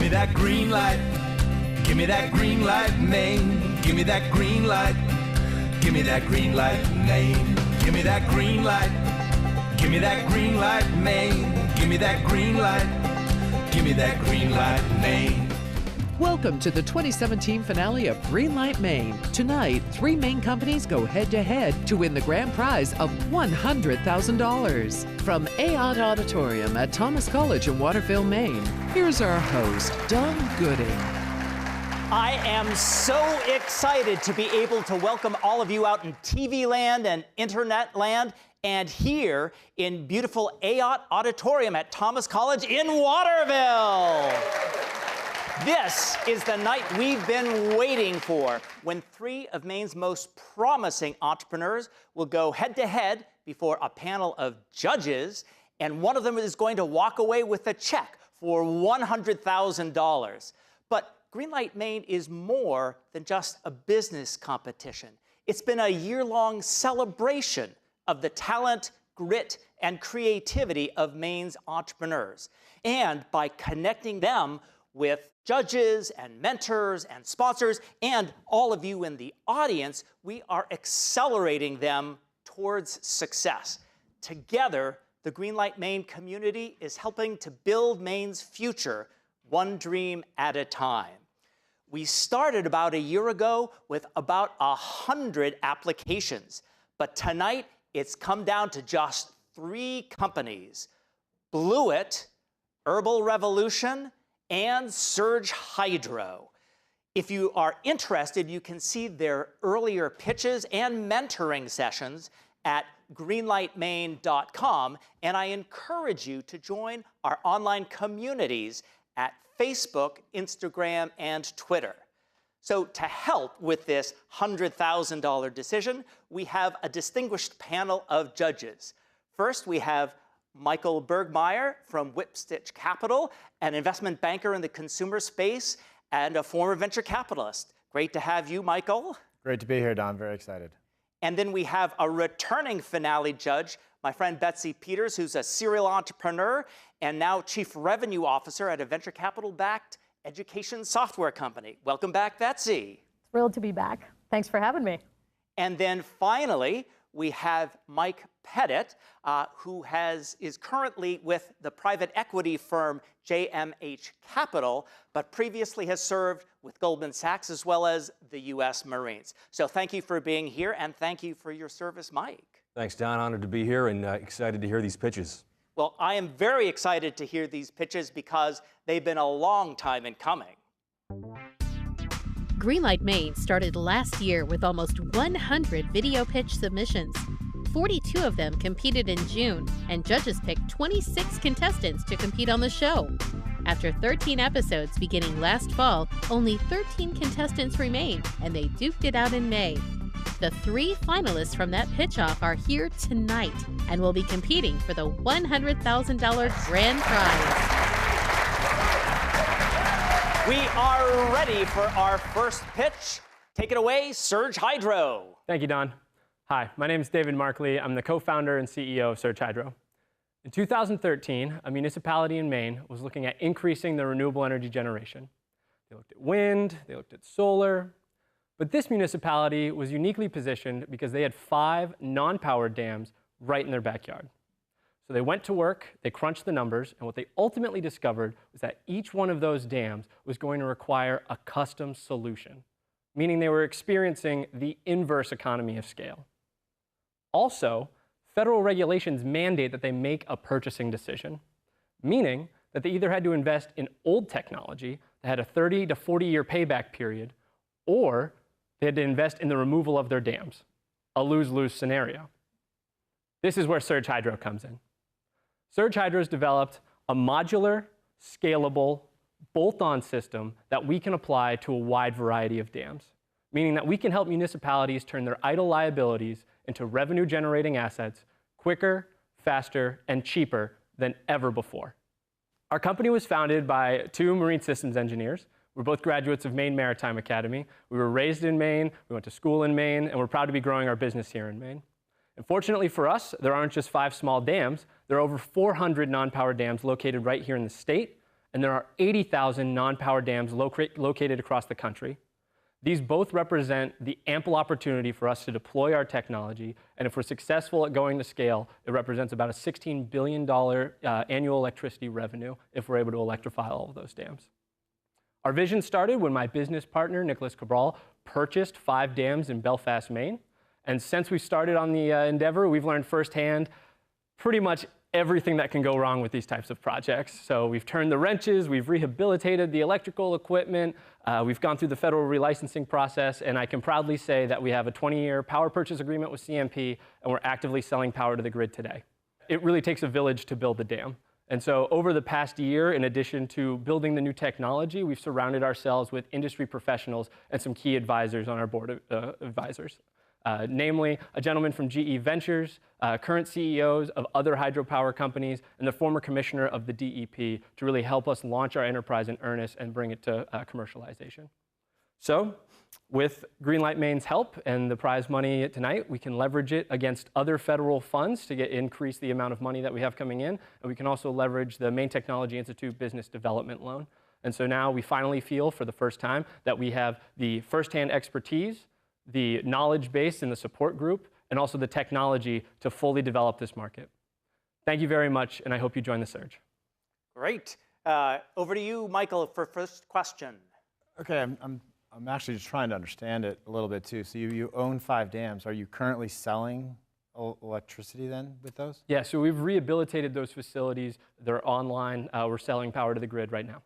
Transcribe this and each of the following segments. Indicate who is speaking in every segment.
Speaker 1: me that green light. Give me that Greenlight Maine. Give me that green light. Give me that Greenlight Maine. Give me that green light. Give me that Greenlight Maine. Give me that green light. Give me that Greenlight Maine.
Speaker 2: Welcome to the 2017 finale of Greenlight Maine. Tonight, 3 Maine companies go head-to-head to win the grand prize of $100,000. From Aon Auditorium at Thomas College in Waterville, Maine, here's our host, Don Gooding.
Speaker 3: I am so excited to be able to welcome all of you out in TV land and internet land and here in beautiful Aon Auditorium at Thomas College in Waterville. This is the night we've been waiting for, when 3 of Maine's most promising entrepreneurs will go head-to-head before a panel of judges, and one of them is going to walk away with a check for $100,000. But Greenlight Maine is more than just a business competition. It's been a year-long celebration of the talent, grit, and creativity of Maine's entrepreneurs. And by connecting them with judges and mentors and sponsors and all of you in the audience, we are accelerating them towards success. Together, the Greenlight Maine community is helping to build Maine's future, one dream at a time. We started about a year ago with about 100 applications, but tonight it's come down to just 3 companies: Bluet, Herbal Revolution, and Surge Hydro. If you are interested, you can see their earlier pitches and mentoring sessions at greenlightmaine.com, and I encourage you to join our online communities at Facebook, Instagram, and Twitter. So to help with this $100,000 decision, we have a distinguished panel of judges. First, we have Michael Bergmeyer from Whipstitch Capital, an investment banker in the consumer space and a former venture capitalist. Great to have you, Michael.
Speaker 4: Great to be here, Don. Very excited.
Speaker 3: And then we have a returning finale judge, my friend Betsy Peters, who's a serial entrepreneur and now chief revenue officer at a venture capital-backed education software company. Welcome back, Betsy.
Speaker 5: Thrilled to be back. Thanks for having me.
Speaker 3: And then finally, we have Mike Pettit, who is currently with the private equity firm JMH Capital, but previously has served with Goldman Sachs as well as the U.S. Marines. So thank you for being here, and thank you for your service, Mike.
Speaker 6: Thanks, Don. Honored to be here and excited to hear these pitches.
Speaker 3: Well, I am very excited to hear these pitches because they've been a long time in coming.
Speaker 7: Greenlight Maine started last year with almost 100 video pitch submissions. 42 of them competed in June, and judges picked 26 contestants to compete on the show. After 13 episodes beginning last fall, only 13 contestants remain, and they duked it out in May. The 3 finalists from that pitch-off are here tonight and will be competing for the $100,000 grand prize.
Speaker 3: We are ready for our first pitch. Take it away, Surge Hydro.
Speaker 4: Thank you, Don. Hi, my name is David Markley. I'm the co-founder and CEO of Surge Hydro. In 2013, a municipality in Maine was looking at increasing their renewable energy generation. They looked at wind, they looked at solar, but this municipality was uniquely positioned because they had 5 non-powered dams right in their backyard. So they went to work, they crunched the numbers, and what they ultimately discovered was that each one of those dams was going to require a custom solution, meaning they were experiencing the inverse economy of scale. Also, federal regulations mandate that they make a purchasing decision, meaning that they either had to invest in old technology that had a 30 to 40-year payback period, or they had to invest in the removal of their dams, a lose-lose scenario. This is where Surge Hydro comes in. Surge Hydro has developed a modular, scalable, bolt-on system that we can apply to a wide variety of dams, meaning that we can help municipalities turn their idle liabilities into revenue-generating assets quicker, faster, and cheaper than ever before. Our company was founded by 2 marine systems engineers. We're both graduates of Maine Maritime Academy. We were raised in Maine, we went to school in Maine, and we're proud to be growing our business here in Maine. And fortunately for us, there aren't just 5 small dams. There are over 400 non-powered dams located right here in the state, and there are 80,000 non-power dams located across the country. These both represent the ample opportunity for us to deploy our technology, and if we're successful at going to scale, it represents about a $16 billion annual electricity revenue if we're able to electrify all of those dams. Our vision started when my business partner, Nicholas Cabral, purchased 5 dams in Belfast, Maine, and since we started on the endeavor, we've learned firsthand pretty much everything that can go wrong with these types of projects. So we've turned the wrenches, we've rehabilitated the electrical equipment, we've gone through the federal relicensing process, and I can proudly say that we have a 20-year power purchase agreement with CMP, and we're actively selling power to the grid today. It really takes a village to build a dam. And so over the past year, in addition to building the new technology, we've surrounded ourselves with industry professionals and some key advisors on our board of advisors. Namely, a gentleman from GE Ventures, current CEOs of other hydropower companies, and the former commissioner of the DEP to really help us launch our enterprise in earnest and bring it to commercialization. So, with Greenlight Maine's help and the prize money tonight, we can leverage it against other federal funds to increase the amount of money that we have coming in, and we can also leverage the Maine Technology Institute Business Development Loan. And so now we finally feel, for the first time, that we have the firsthand expertise, the knowledge base in the support group, and also the technology to fully develop this market. Thank you very much, and I hope you join the surge.
Speaker 3: Great. Over to you, Michael, for first question.
Speaker 8: Okay, I'm actually just trying to understand it a little bit too. So you own 5 dams. Are you currently selling electricity then with those?
Speaker 4: Yeah, so we've rehabilitated those facilities. They're online. We're selling power to the grid right now.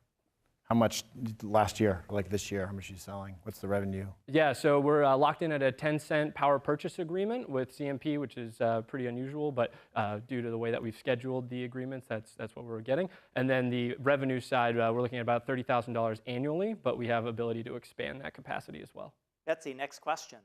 Speaker 8: How much last year, like this year, how much are you selling? What's the revenue?
Speaker 4: Yeah, so we're locked in at a 10-cent power purchase agreement with CMP, which is pretty unusual, but due to the way that we've scheduled the agreements, that's what we're getting. And then the revenue side, we're looking at about $30,000 annually, but we have ability to expand that capacity as well.
Speaker 3: Betsy, next question.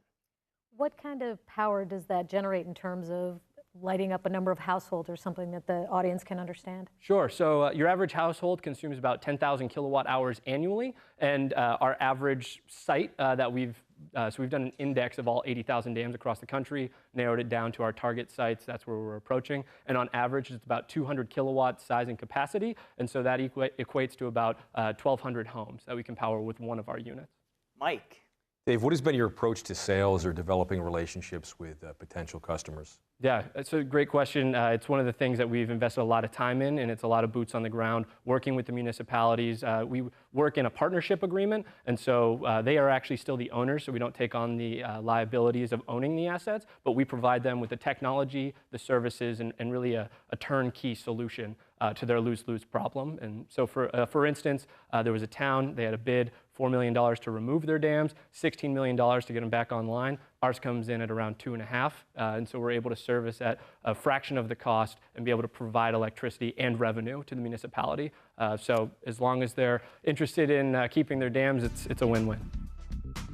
Speaker 5: What kind of power does that generate in terms of lighting up a number of households or something that the audience can understand?
Speaker 4: Sure. So your average household consumes about 10,000 kilowatt hours annually, and our average site that we've done an index of all 80,000 dams across the country, narrowed it down to our target sites. That's where we're approaching, and on average, it's about 200 kilowatt size and capacity, and so that equates to about 1,200 homes that we can power with one of our units.
Speaker 3: Mike.
Speaker 6: Dave, what has been your approach to sales or developing relationships with potential customers?
Speaker 4: Yeah, it's a great question. It's one of the things that we've invested a lot of time in, and it's a lot of boots on the ground, working with the municipalities. We work in a partnership agreement, and so they are actually still the owners, so we don't take on the liabilities of owning the assets, but we provide them with the technology, the services, and really a turnkey solution to their lose-lose problem. And so for instance, there was a town, they had a bid, $4 million to remove their dams, $16 million to get them back online. Ours comes in at around 2.5, and so we're able to service at a fraction of the cost and be able to provide electricity and revenue to the municipality. So as long as they're interested in keeping their dams, it's a win-win.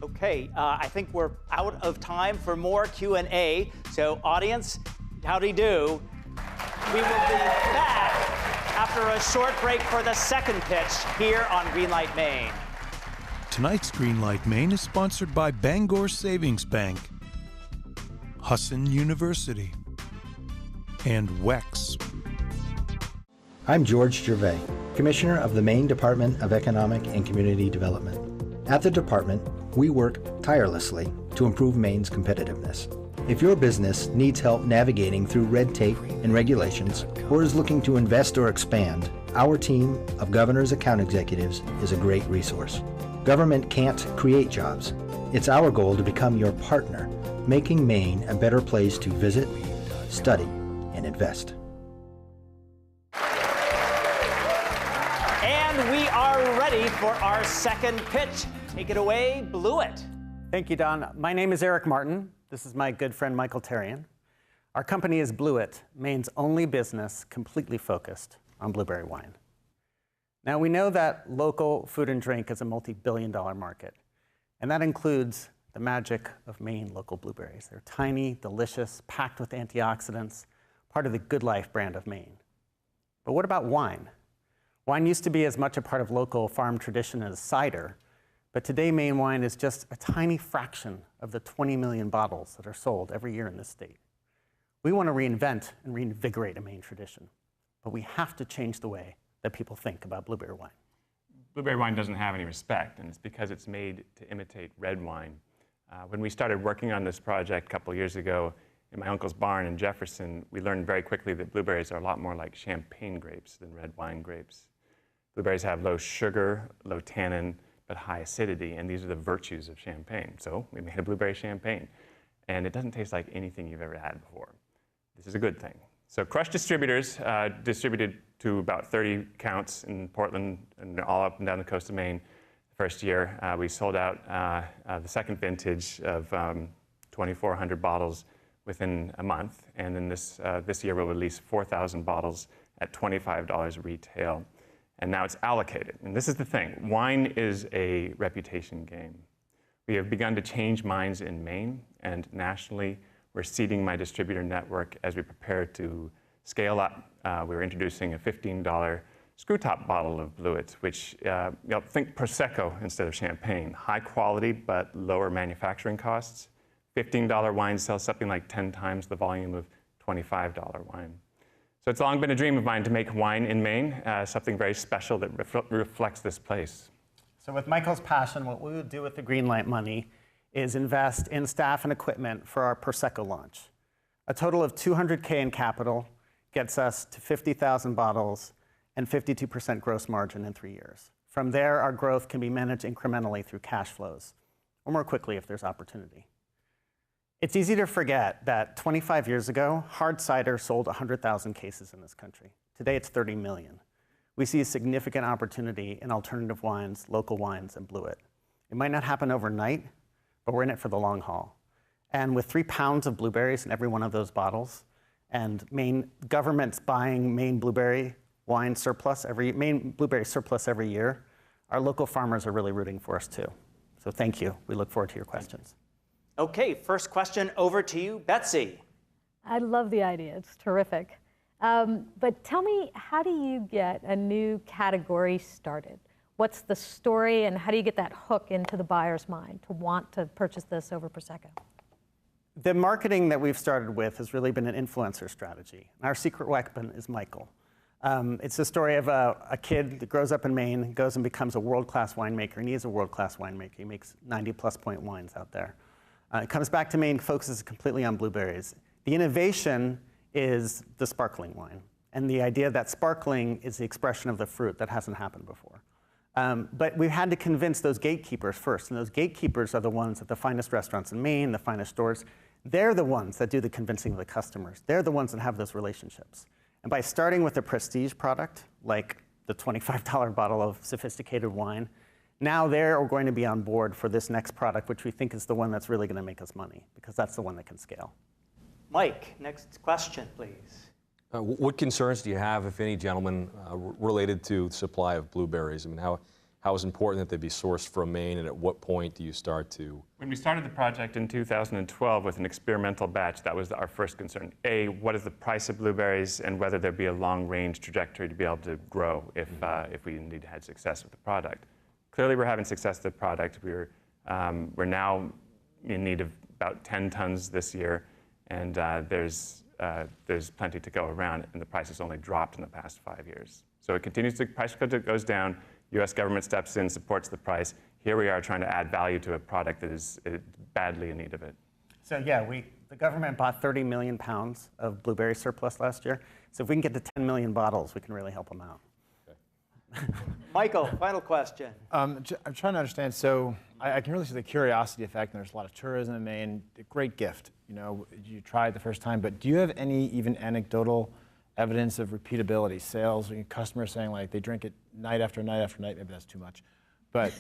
Speaker 3: Okay, I think we're out of time for more Q&A. So audience, howdy do. We will be back after a short break for the second pitch here on Greenlight Maine.
Speaker 1: Tonight's Greenlight Maine is sponsored by Bangor Savings Bank, Husson University, and WEX.
Speaker 9: I'm George Gervais, Commissioner of the Maine Department of Economic and Community Development. At the department, we work tirelessly to improve Maine's competitiveness. If your business needs help navigating through red tape and regulations, or is looking to invest or expand, our team of Governor's account executives is a great resource. Government can't create jobs. It's our goal to become your partner, making Maine a better place to visit, study, and invest.
Speaker 3: And we are ready for our second pitch. Take it away, Blewett.
Speaker 10: Thank you, Don. My name is Eric Martin. This is my good friend, Michael Therrien. Our company is Blewett, Maine's only business completely focused on blueberry wine. Now, we know that local food and drink is a multi-billion-dollar market, and that includes the magic of Maine local blueberries. They're tiny, delicious, packed with antioxidants, part of the Good Life brand of Maine. But what about wine? Wine used to be as much a part of local farm tradition as cider, but today Maine wine is just a tiny fraction of the 20 million bottles that are sold every year in this state. We want to reinvent and reinvigorate a Maine tradition, but we have to change the way that people think about blueberry wine.
Speaker 11: blueberry wine doesn't have any respect, and it's because it's made to imitate red wine. When we started working on this project a couple years ago in my uncle's barn in Jefferson, we learned very quickly that blueberries are a lot more like champagne grapes than red wine grapes. Blueberries have low sugar, low tannin, but high acidity, and these are the virtues of champagne. So we made a blueberry champagne, and it doesn't taste like anything you've ever had before. This is a good thing. So Crush Distributors distributed to about 30 counts in Portland and all up and down the coast of Maine. The first year, we sold out the second vintage of 2,400 bottles within a month. And then this year, we'll release 4,000 bottles at $25 retail. And now it's allocated. And this is the thing. Wine is a reputation game. We have begun to change minds in Maine, and nationally, we're seeding my distributor network as we prepare to scale up. We're introducing a $15 screw top bottle of Blewett, which, think Prosecco instead of champagne. High quality, but lower manufacturing costs. $15 wine sells something like 10 times the volume of $25 wine. So it's long been a dream of mine to make wine in Maine, something very special that reflects this place.
Speaker 10: So with Michael's passion, what we would do with the Greenlight money is invest in staff and equipment for our Prosecco launch. A total of $200K in capital gets us to 50,000 bottles and 52% gross margin in 3 years. From there, our growth can be managed incrementally through cash flows, or more quickly if there's opportunity. It's easy to forget that 25 years ago, hard cider sold 100,000 cases in this country. Today, it's 30 million. We see a significant opportunity in alternative wines, local wines, and Blewett. It might not happen overnight, but we're in it for the long haul. And with 3 pounds of blueberries in every one of those bottles, and Maine governments buying Maine blueberry wine surplus Maine blueberry surplus every year, our local farmers are really rooting for us too. So thank you. We look forward to your questions.
Speaker 3: Okay, first question over to you, Betsy.
Speaker 5: I love the idea. It's terrific. But tell me, how do you get a new category started? What's the story, and how do you get that hook into the buyer's mind to want to purchase this over Prosecco?
Speaker 10: The marketing that we've started with has really been an influencer strategy. Our secret weapon is Michael. It's the story of a kid that grows up in Maine, goes and becomes a world-class winemaker, and he is a world-class winemaker. He makes 90-plus point wines out there. Comes back to Maine, focuses completely on blueberries. The innovation is the sparkling wine, and the idea that sparkling is the expression of the fruit that hasn't happened before. But we've had to convince those gatekeepers first, and those gatekeepers are the ones at the finest restaurants in Maine, the finest stores. They're the ones that do the convincing of the customers. They're the ones that have those relationships. And by starting with a prestige product, like the $25 bottle of sophisticated wine, now they're going to be on board for this next product, which we think is the one that's really going to make us money, because that's the one that can scale.
Speaker 3: Mike, next question, please.
Speaker 6: What concerns do you have, if any, gentlemen, related to the supply of blueberries? I mean, how is it important that they be sourced from Maine, and at what point do you start to?
Speaker 11: When we started the project in 2012 with an experimental batch, that was our first concern. A, what is the price of blueberries, and whether there'd be a long-range trajectory to be able to grow if we indeed had success with the product. Clearly, we're having success with the product. We're now in need of about 10 tons this year, and there's plenty to go around, and the price has only dropped in the past 5 years. So it continues to, price goes down, U.S. government steps in, supports the price. Here we are trying to add value to a product that is badly in need of it.
Speaker 10: So yeah, the government bought 30 million pounds of blueberry surplus last year. So if we can get to 10 million bottles, we can really help them out.
Speaker 3: Michael, final question.
Speaker 8: I'm trying to understand. So I can really see the curiosity effect, and there's a lot of tourism in Maine. A great gift. You know, you tried the first time, but do you have any even anecdotal evidence of repeatability, sales, customers saying like they drink it night after night after night? Maybe that's too much, but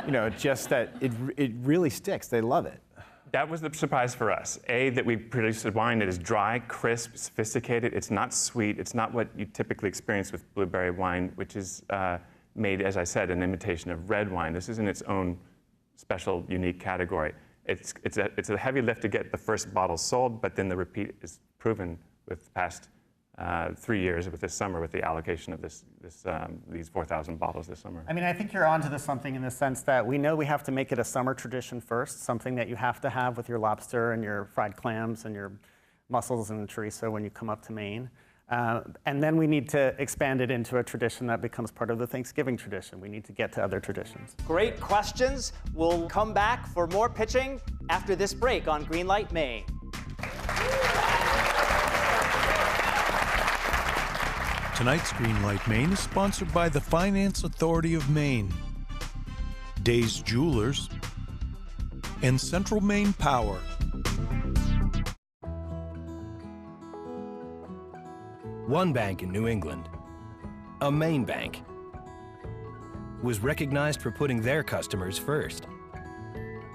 Speaker 8: you know, just that it really sticks. They love it.
Speaker 11: That was the surprise for us. A, that we produce a wine that is dry, crisp, sophisticated. It's not sweet. It's not what you typically experience with blueberry wine, which is made, as I said, an imitation of red wine. This is in its own special, unique category. It's a heavy lift to get the first bottle sold, but then the repeat is proven with the past 3 years, with this summer, with the allocation of these 4,000 bottles this summer.
Speaker 10: I mean, I think you're onto something in the sense that we know we have to make it a summer tradition first, something that you have to have with your lobster and your fried clams and your mussels and chorizo when you come up to Maine. And then we need to expand it into a tradition that becomes part of the Thanksgiving tradition. We need to get to other traditions.
Speaker 3: Great questions. We'll come back for more pitching after this break on Greenlight Maine.
Speaker 1: Tonight's Greenlight Maine is sponsored by the Finance Authority of Maine, Days Jewelers, and Central Maine Power.
Speaker 12: One bank in New England, a Maine bank, was recognized for putting their customers first.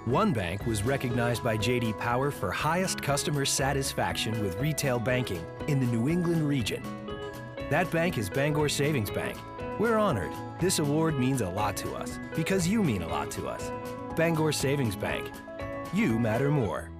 Speaker 12: One bank was recognized by J.D. Power for highest customer satisfaction with retail banking in the New England region. That bank is Bangor Savings Bank. We're honored. This award means a lot to us because you mean a lot to us. Bangor Savings Bank. You matter more.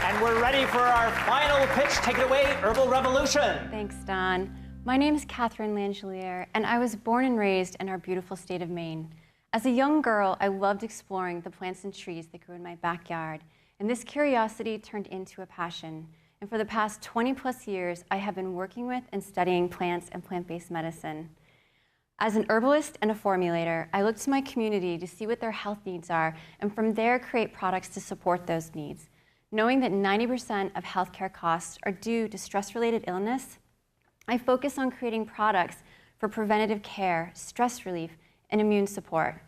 Speaker 3: And we're ready for our final pitch. Take it away, Herbal Revolution.
Speaker 13: Thanks, Don. My name is Catherine Langelier, and I was born and raised in our beautiful state of Maine. As a young girl, I loved exploring the plants and trees that grew in my backyard, and this curiosity turned into a passion. And for the past 20+ years, I have been working with and studying plants and plant-based medicine. As an herbalist and a formulator, I look to my community to see what their health needs are, and from there create products to support those needs. Knowing that 90% of healthcare costs are due to stress-related illness, I focus on creating products for preventative care, stress relief, and immune support.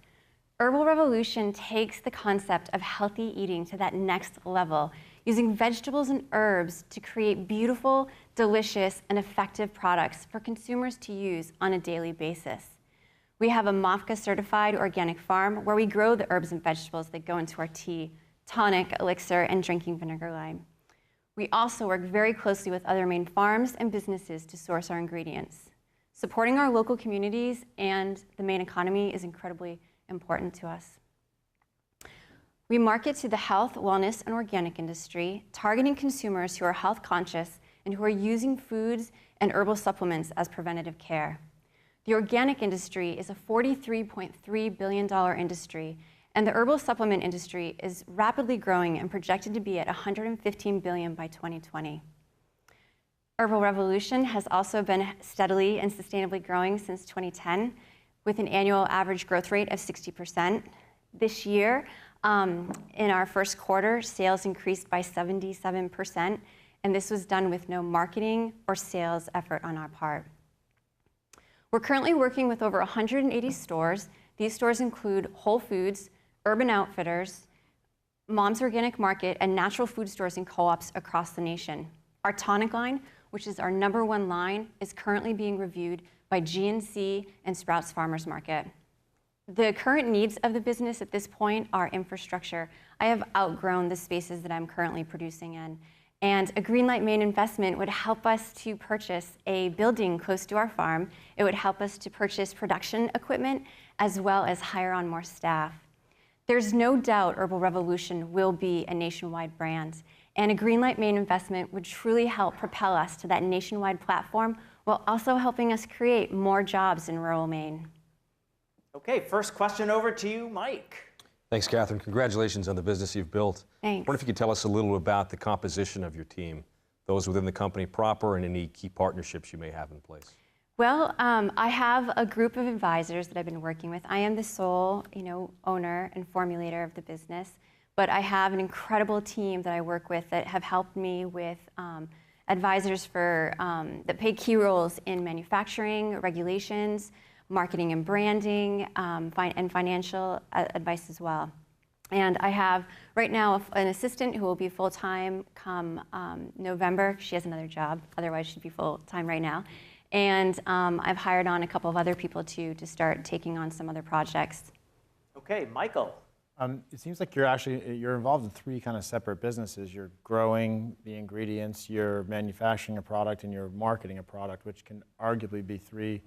Speaker 13: Herbal Revolution takes the concept of healthy eating to that next level, using vegetables and herbs to create beautiful, delicious, and effective products for consumers to use on a daily basis. We have a MOFGA-certified organic farm where we grow the herbs and vegetables that go into our tea, tonic, elixir, and drinking vinegar lime. We also work very closely with other Maine farms and businesses to source our ingredients. Supporting our local communities and the Maine economy is incredibly important to us. We market to the health, wellness, and organic industry, targeting consumers who are health conscious and who are using foods and herbal supplements as preventative care. The organic industry is a $43.3 billion industry, and the herbal supplement industry is rapidly growing and projected to be at $115 billion by 2020. Herbal Revolution has also been steadily and sustainably growing since 2010, with an annual average growth rate of 60%. This year, in our first quarter, sales increased by 77%, and this was done with no marketing or sales effort on our part. We're currently working with over 180 stores. These stores include Whole Foods, Urban Outfitters, Mom's Organic Market, and natural food stores and co-ops across the nation. Our tonic line, which is our #1 line, is currently being reviewed by GNC and Sprouts Farmers Market. The current needs of the business at this point are infrastructure. I have outgrown the spaces that I'm currently producing in, and a Greenlight Maine investment would help us to purchase a building close to our farm. It would help us to purchase production equipment as well as hire on more staff. There's no doubt Herbal Revolution will be a nationwide brand, and a Greenlight Maine investment would truly help propel us to that nationwide platform while also helping us create more jobs in rural Maine.
Speaker 3: Okay, first question over to you, Mike.
Speaker 6: Thanks, Catherine. Congratulations on the business you've built.
Speaker 13: Thanks.
Speaker 6: I wonder if you could tell us a little about the composition of your team, those within the company proper, and any key partnerships you may have in place.
Speaker 13: Well, I have a group of advisors that I've been working with. I am the sole, owner and formulator of the business, but I have an incredible team that I work with that have helped me with advisors that play key roles in manufacturing, regulations, marketing and branding, and financial advice as well. And I have right now an assistant who will be full-time come November. She has another job, otherwise she'd be full-time right now. And I've hired on a couple of other people too to start taking on some other projects.
Speaker 3: Okay, Michael.
Speaker 8: It seems like you're involved in 3 kind of separate businesses. You're growing the ingredients, you're manufacturing a product, and you're marketing a product, which can arguably be 3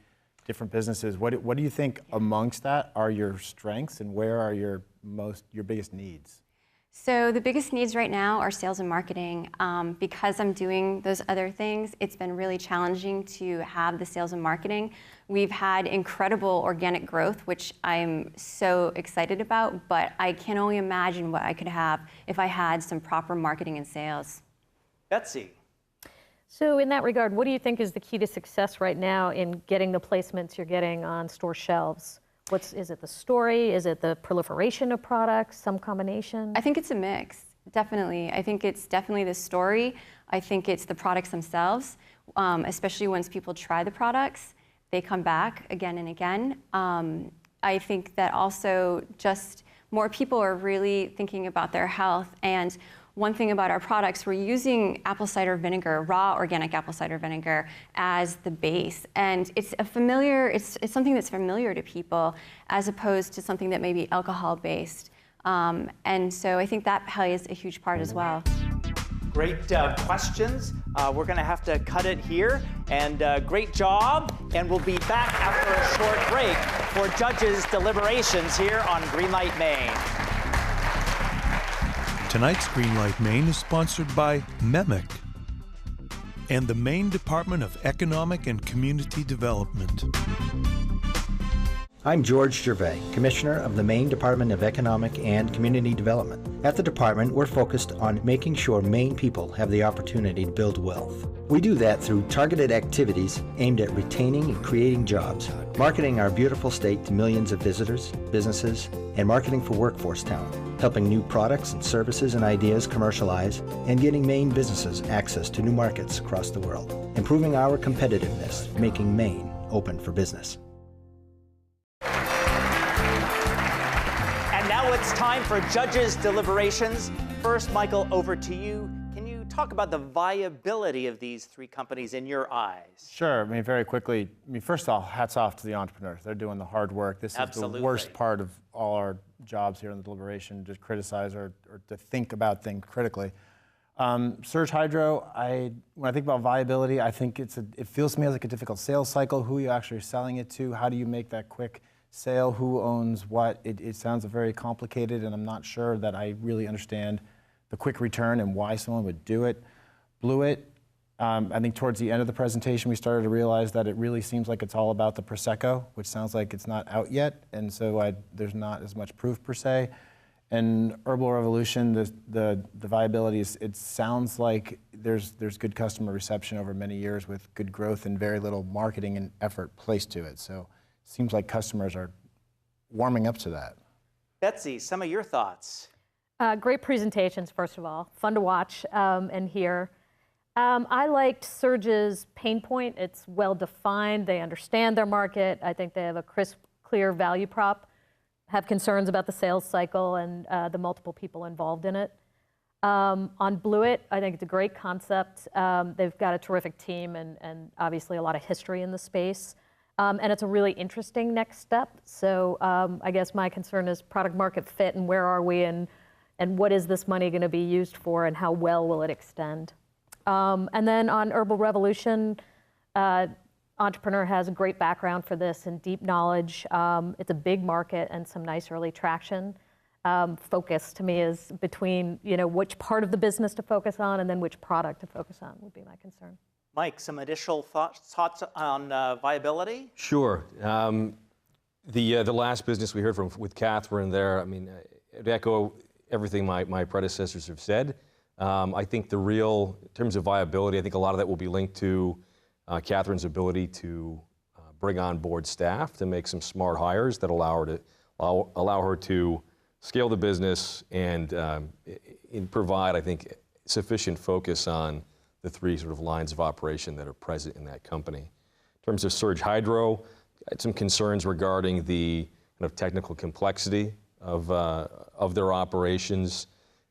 Speaker 8: different businesses. What do you think amongst that are your strengths, and where are your biggest needs?
Speaker 13: So the biggest needs right now are sales and marketing. Because I'm doing those other things, it's been really challenging to have the sales and marketing. We've had incredible organic growth, which I'm so excited about, but I can only imagine what I could have if I had some proper marketing and sales.
Speaker 3: Betsy.
Speaker 5: So in that regard, what do you think is the key to success right now in getting the placements you're getting on store shelves? Is it the story? Is it the proliferation of products, some combination?
Speaker 13: I think it's a mix, definitely. I think it's definitely the story. I think it's the products themselves, especially once people try the products, they come back again and again. I think that also just more people are really thinking about their health. And one thing about our products, we're using apple cider vinegar, raw organic apple cider vinegar, as the base. And it's something that's familiar to people as opposed to something that may be alcohol-based. And so I think that plays a huge part as well.
Speaker 3: Great questions. We're going to have to cut it here. And great job. And we'll be back after a short break for judges' deliberations here on Greenlight Maine.
Speaker 1: Tonight's Greenlight Maine is sponsored by MEMIC and the Maine Department of Economic and Community Development.
Speaker 9: I'm George Gervais, Commissioner of the Maine Department of Economic and Community Development. At the department, we're focused on making sure Maine people have the opportunity to build wealth. We do that through targeted activities aimed at retaining and creating jobs, marketing our beautiful state to millions of visitors, businesses, and marketing for workforce talent, helping new products and services and ideas commercialize, and getting Maine businesses access to new markets across the world, improving our competitiveness, making Maine open for business.
Speaker 3: And now it's time for judges' deliberations. First, Michael, over to you. Can you talk about the viability of these three companies in your eyes?
Speaker 8: Sure. I mean, very quickly. I mean, first of all, hats off to the entrepreneurs. They're doing the hard work. This is the worst part of all our jobs here in the deliberation, to criticize or to think about things critically. Surge Hydro, when I think about viability, I think it feels to me like a difficult sales cycle. Who are you actually selling it to? How do you make that quick sale? Who owns what? It sounds very complicated, and I'm not sure that I really understand the quick return and why someone would do it. Bluet, I think towards the end of the presentation, we started to realize that it really seems like it's all about the Prosecco, which sounds like it's not out yet, and so there's not as much proof per se. And Herbal Revolution, the viability it sounds like there's good customer reception over many years with good growth and very little marketing and effort placed to it. So it seems like customers are warming up to that.
Speaker 3: Betsy, some of your thoughts.
Speaker 5: Great presentations, first of all. Fun to watch and hear. I liked Surge's pain point. It's well-defined. They understand their market. I think they have a crisp, clear value prop. Have concerns about the sales cycle and the multiple people involved in it. On Blewett, I think it's a great concept. They've got a terrific team and obviously a lot of history in the space. And it's a really interesting next step. So I guess my concern is product market fit and where are we and what is this money going to be used for and how well will it extend. And then on Herbal Revolution, entrepreneur has a great background for this and deep knowledge. It's a big market and some nice early traction. Focus to me is between which part of the business to focus on and then which product to focus on would be my concern.
Speaker 3: Mike, some additional thoughts on viability?
Speaker 6: Sure. The last business we heard from with Catherine there, I mean, I'd echo everything my predecessors have said. I think in terms of viability, I think a lot of that will be linked to Catherine's ability to bring on board staff to make some smart hires that allow her to scale the business and provide, I think, sufficient focus on the three sort of lines of operation that are present in that company. In terms of Surge Hydro, I had some concerns regarding the kind of technical complexity of their operations.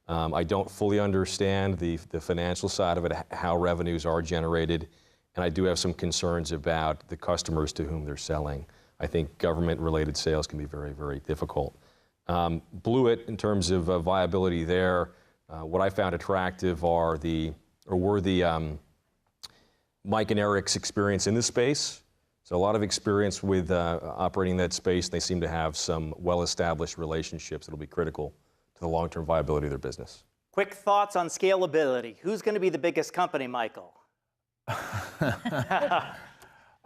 Speaker 6: I don't fully understand the financial side of it, how revenues are generated. And I do have some concerns about the customers to whom they're selling. I think government-related sales can be very, very difficult. Bluet, in terms of viability there, what I found attractive were the Mike and Eric's experience in this space. So a lot of experience with operating that space. They seem to have some well-established relationships that will be critical to the long-term viability of their business.
Speaker 3: Quick thoughts on scalability. Who's going to be the biggest company, Michael?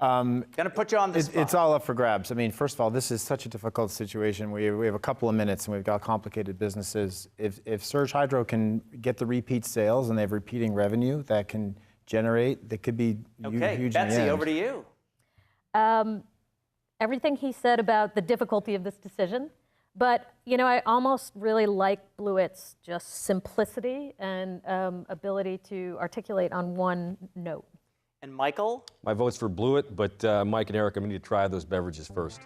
Speaker 3: Gonna put you on the spot.
Speaker 8: It's all up for grabs. I mean, first of all, this is such a difficult situation. We have a couple of minutes and we've got complicated businesses. If Surge Hydro can get the repeat sales and they have repeating revenue that can generate, that could be huge.
Speaker 3: Okay, Betsy, over to you.
Speaker 5: Everything he said about the difficulty of this decision, but you know, I almost really like Blewet's just simplicity and ability to articulate on one note.
Speaker 3: And Michael?
Speaker 6: My vote's for Blewett, but Mike and Eric, I'm going to need to try those beverages first.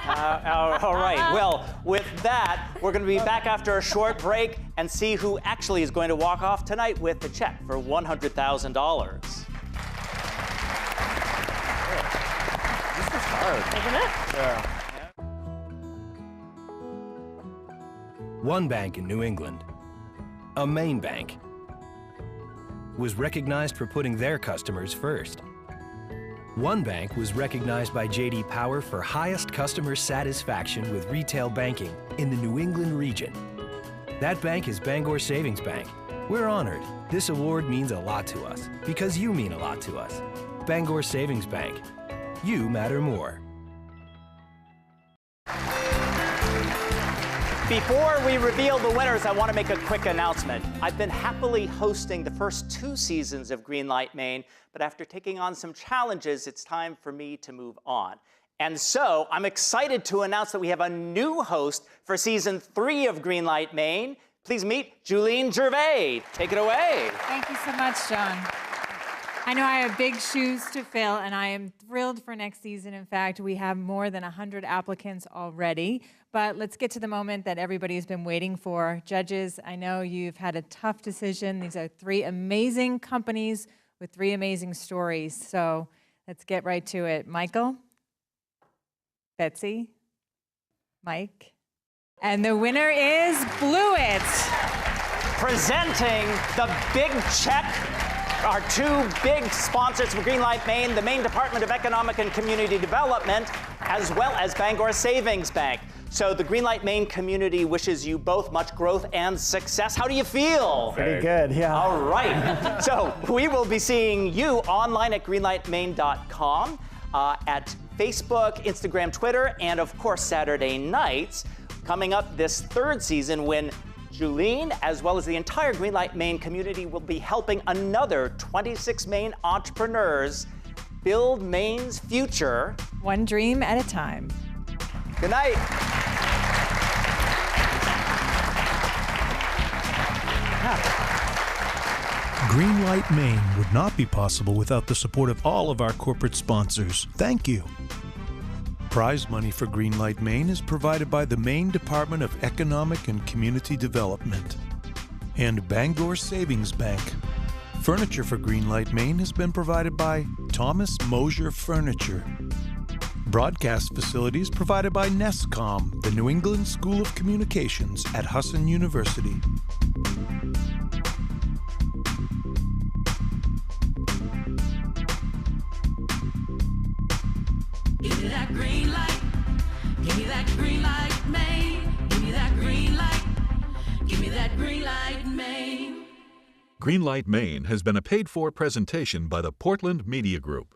Speaker 3: All right. Well, with that, we're going to be back after a short break and see who actually is going to walk off tonight with the check for $100,000.
Speaker 8: This is hard.
Speaker 5: Isn't it?
Speaker 8: Yeah.
Speaker 12: One bank in New England, a Maine bank, was recognized for putting their customers first. One bank was recognized by J.D. Power for highest customer satisfaction with retail banking in the New England region. That bank is Bangor Savings Bank. We're honored. This award means a lot to us because you mean a lot to us. Bangor Savings Bank. You matter more.
Speaker 3: Before we reveal the winners, I want to make a quick announcement. I've been happily hosting the first 2 seasons of Greenlight Maine, but after taking on some challenges, it's time for me to move on. And so I'm excited to announce that we have a new host for season 3 of Greenlight Maine. Please meet Julene Gervais. Take it away.
Speaker 14: Thank you so much, John. I know I have big shoes to fill, and I am thrilled for next season. In fact, we have more than 100 applicants already. But let's get to the moment that everybody's been waiting for. Judges, I know you've had a tough decision. These are 3 amazing companies with 3 amazing stories. So let's get right to it. Michael, Betsy, Mike, and the winner is Blewett.
Speaker 3: Presenting the big check, our 2 big sponsors for Greenlight Maine, the Maine Department of Economic and Community Development, as well as Bangor Savings Bank. So the Greenlight Maine community wishes you both much growth and success. How do you feel?
Speaker 10: Pretty good, yeah.
Speaker 3: All right. So we will be seeing you online at greenlightmaine.com, at Facebook, Instagram, Twitter, and of course Saturday nights. Coming up this 3rd season when Julene, as well as the entire Greenlight Maine community, will be helping another 26 Maine entrepreneurs build Maine's future.
Speaker 14: One dream at a time.
Speaker 3: Good night.
Speaker 15: Greenlight Maine would not be possible without the support of all of our corporate sponsors. Thank you. Prize money for Greenlight Maine is provided by the Maine Department of Economic and Community Development and Bangor Savings Bank. Furniture for Greenlight Maine has been provided by Thomas Mosier Furniture. Broadcast facilities provided by NESCOM, the New England School of Communications at Husson University.
Speaker 1: Give me that green light. Give me that green light, Maine. Give me that green light. Give me that green light, Maine.
Speaker 16: Greenlight Maine has been a paid-for presentation by the Portland Media Group.